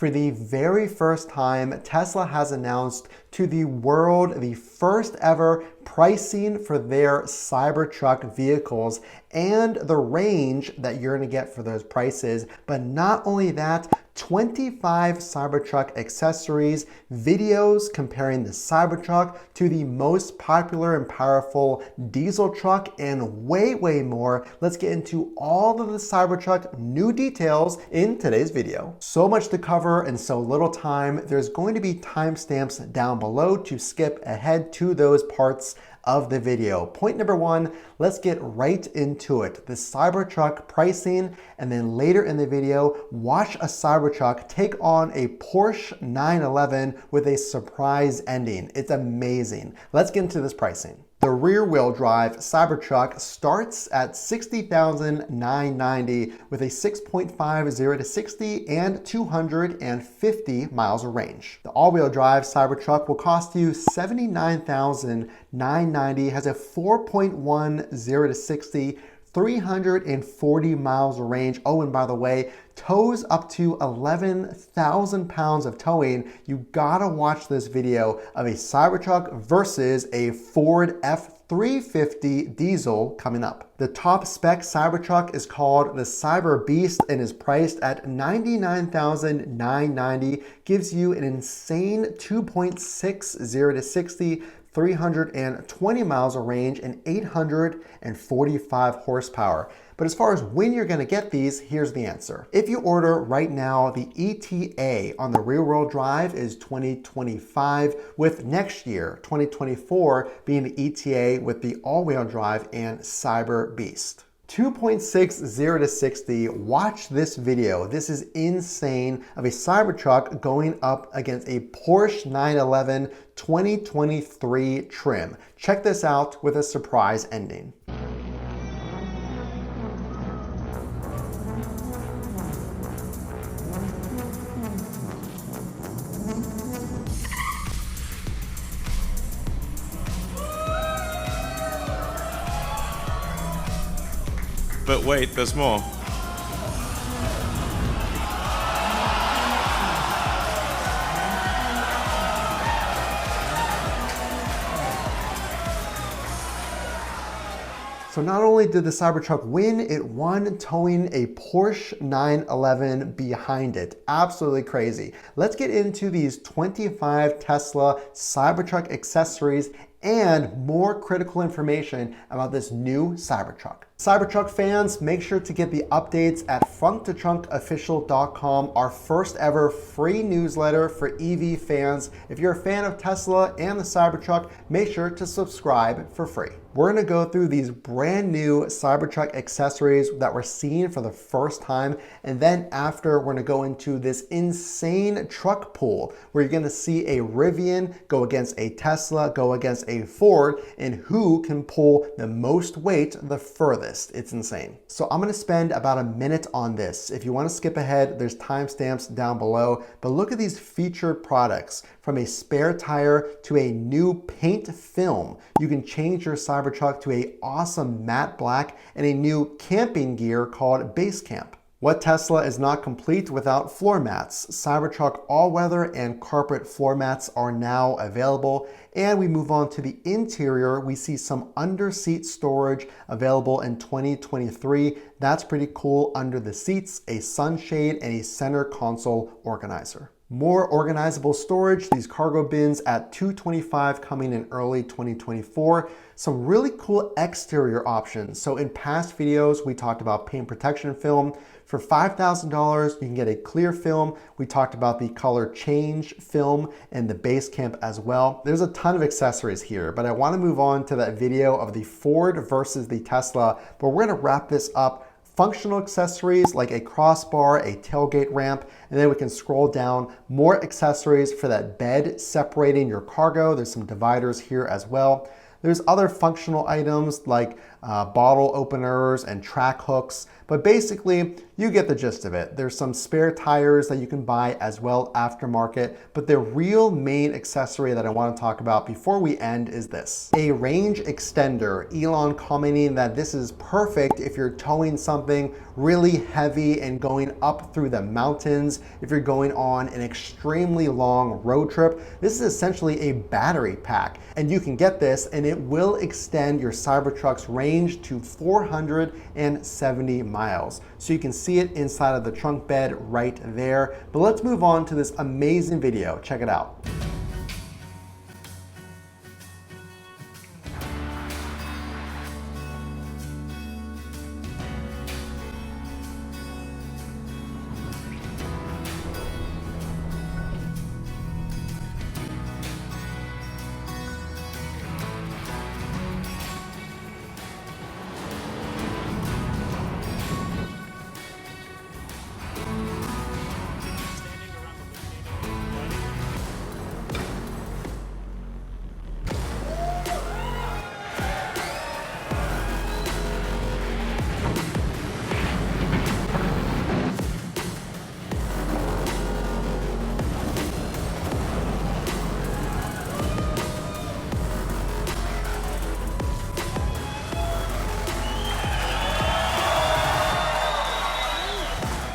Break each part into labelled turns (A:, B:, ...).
A: For the very first time, Tesla has announced to the world the first ever pricing for their Cybertruck vehicles and the range that you're going to get for those prices. But not only that, 25 Cybertruck accessories, videos comparing the Cybertruck to the most popular and powerful diesel truck, and way more. Let's get into all of the Cybertruck new details in today's video. So much to cover in so little time. There's going to be timestamps down below to skip ahead to those parts of the video. Point number one, let's get right into it. The Cybertruck pricing, and then later in the video, watch a Cybertruck take on a Porsche 911 with a surprise ending. It's amazing. Let's get into this pricing. The rear-wheel drive Cybertruck starts at $60,990 with a 6.5 0 to 60 and 250 miles of range. The all-wheel drive Cybertruck will cost you $79,990, has a 4.1 0 to 60, 340 miles of range. Oh, and by the way, tows up to 11,000 pounds of towing. You gotta watch this video of a Cybertruck versus a Ford F-350 diesel coming up. The top spec Cybertruck is called the Cyber Beast and is priced at $99,990. Gives you an insane 2.6 0 to 60, 320 miles of range and 845 horsepower. But as far as when you're going to get these, here's the answer. If you order right now, the ETA on the rear-wheel drive is 2025, with next year, 2024, being the ETA with the all-wheel drive and Cyber Beast. 2.6 0 to 60, watch this video. This is insane, of a Cybertruck going up against a Porsche 911 2023 trim. Check this out with a surprise ending.
B: But wait, there's more.
A: So not only did the Cybertruck win, it won towing a Porsche 911 behind it. Absolutely crazy. Let's get into these 25 Tesla Cybertruck accessories and more critical information about this new Cybertruck. Cybertruck fans, make sure to get the updates at fronttoTrunkofficial.com, our first ever free newsletter for EV fans. If you're a fan of Tesla and the Cybertruck, make sure to subscribe for free. We're gonna go through these brand new Cybertruck accessories that we're seeing for the first time, and then after, we're gonna go into this insane truck pool where you're gonna see a Rivian go against a Tesla, go against a Ford, and who can pull the most weight the furthest. It's insane. So I'm gonna spend about a minute on this. If you wanna skip ahead, there's timestamps down below, but look at these featured products. From a spare tire to a new paint film. You can change your Cybertruck to an awesome matte black and a new camping gear called Base Camp. What Tesla is not complete without floor mats? Cybertruck all-weather and carpet floor mats are now available. And we move on to the interior. We see some under-seat storage available in 2023. That's pretty cool. Under the seats, a sunshade and a center console organizer. More organizable storage, these cargo bins at $225 coming in early 2024. Some really cool exterior options. So in past videos, we talked about paint protection film. For $5,000, you can get a clear film. We talked about the color change film and the base camp as well. There's a ton of accessories here, but I want to move on to that video of the Ford versus the Tesla, but we're going to wrap this up. Functional accessories like a crossbar, a tailgate ramp, and then we can scroll down. More accessories for that bed separating your cargo. There's some dividers here as well. There's other functional items like bottle openers and track hooks. But basically, you get the gist of it. There's some spare tires that you can buy as well aftermarket, but the real main accessory that I want to talk about before we end is this. A range extender. Elon commenting that this is perfect if you're towing something really heavy and going up through the mountains, if you're going on an extremely long road trip. This is essentially a battery pack, and you can get this and it will extend your Cybertruck's range to 470 miles. So you can see it inside of the trunk bed right there. But let's move on to this amazing video. Check it out.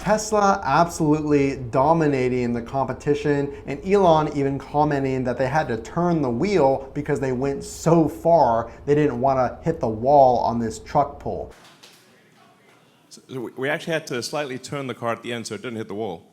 A: Tesla absolutely dominating the competition, and Elon even commenting that they had to turn the wheel because they went so far they didn't want to hit the wall on this truck pull.
B: So we actually had to slightly turn the car at the end so it didn't hit the wall.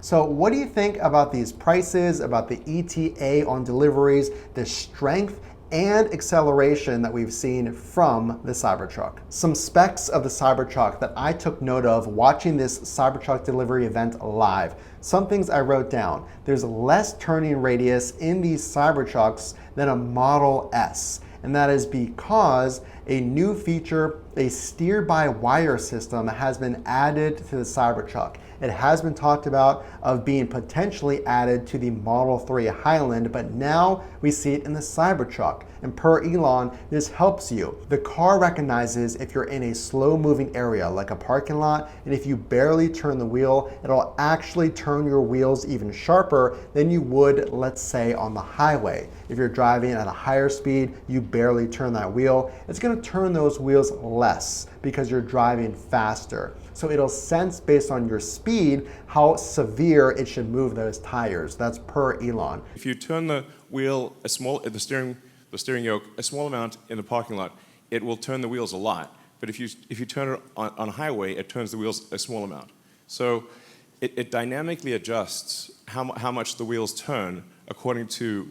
A: So what do you think about these prices, about the ETA on deliveries, the strength and acceleration that we've seen from the Cybertruck? Some specs of the Cybertruck that I took note of watching this Cybertruck delivery event live. Some things I wrote down. There's less turning radius in these Cybertrucks than a Model S. And that is because a new feature, a steer-by-wire system, has been added to the Cybertruck. It has been talked about of being potentially added to the Model 3 Highland, but now we see it in the Cybertruck. And per Elon, this helps you. The car recognizes if you're in a slow-moving area, like a parking lot, and if you barely turn the wheel, it'll actually turn your wheels even sharper than you would, let's say, on the highway. If you're driving at a higher speed, you barely turn that wheel, it's gonna turn those wheels less because you're driving faster. So it'll sense based on your speed how severe it should move those tires. That's per Elon.
B: If you turn the wheel the steering yoke a small amount in the parking lot, it will turn the wheels a lot. But if you turn it on a highway, it turns the wheels a small amount. So it dynamically adjusts how much the wheels turn according to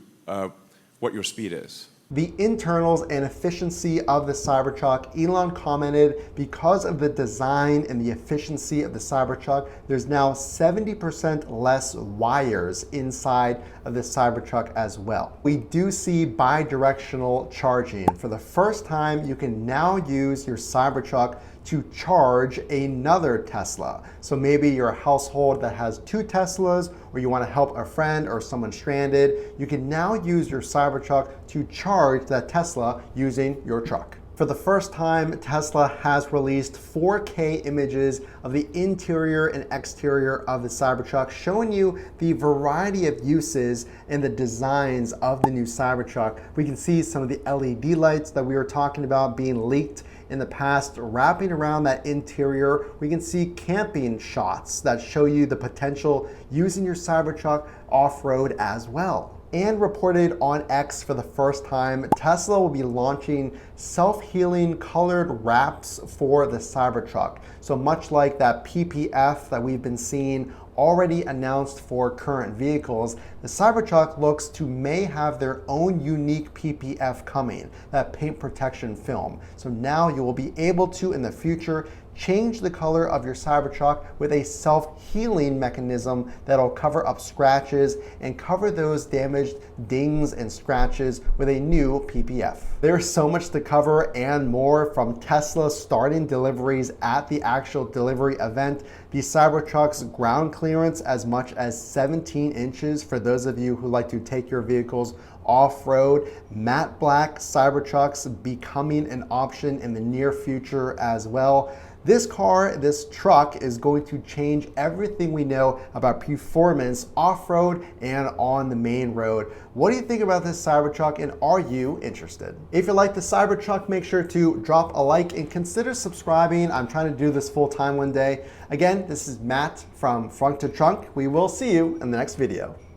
B: what your speed is.
A: The internals and efficiency of the Cybertruck, Elon commented, because of the design and the efficiency of the Cybertruck, there's now 70% less wires inside of the Cybertruck as well. We do see bi-directional charging. For the first time, you can now use your Cybertruck to charge another Tesla. So maybe you're a household that has 2 Teslas, or you want to help a friend or someone stranded, you can now use your Cybertruck to charge that Tesla using your truck. For the first time, Tesla has released 4K images of the interior and exterior of the Cybertruck, showing you the variety of uses and the designs of the new Cybertruck. We can see some of the LED lights that we were talking about being leaked in the past wrapping around that interior. We can see camping shots that show you the potential using your Cybertruck off-road as well. And reported on X for the first time, Tesla will be launching self-healing colored wraps for the Cybertruck. So much like that PPF that we've been seeing already announced for current vehicles, the Cybertruck looks to may have their own unique PPF coming, that paint protection film. So now you will be able to, in the future, change the color of your Cybertruck with a self-healing mechanism that'll cover up scratches and cover those damaged dings and scratches with a new PPF. There's so much to cover and more, from Tesla starting deliveries at the actual delivery event The Cybertruck's ground clearance as much as 17 inches for those of you who like to take your vehicles off-road. Matte black Cybertrucks becoming an option in the near future as well. This car, this truck, is going to change everything we know about performance off-road and on the main road. What do you think about this Cybertruck, and are you interested? If you like the Cybertruck, make sure to drop a like and consider subscribing. I'm trying to do this full time one day. Again, this is Matt from Frunk to Trunk. We will see you in the next video.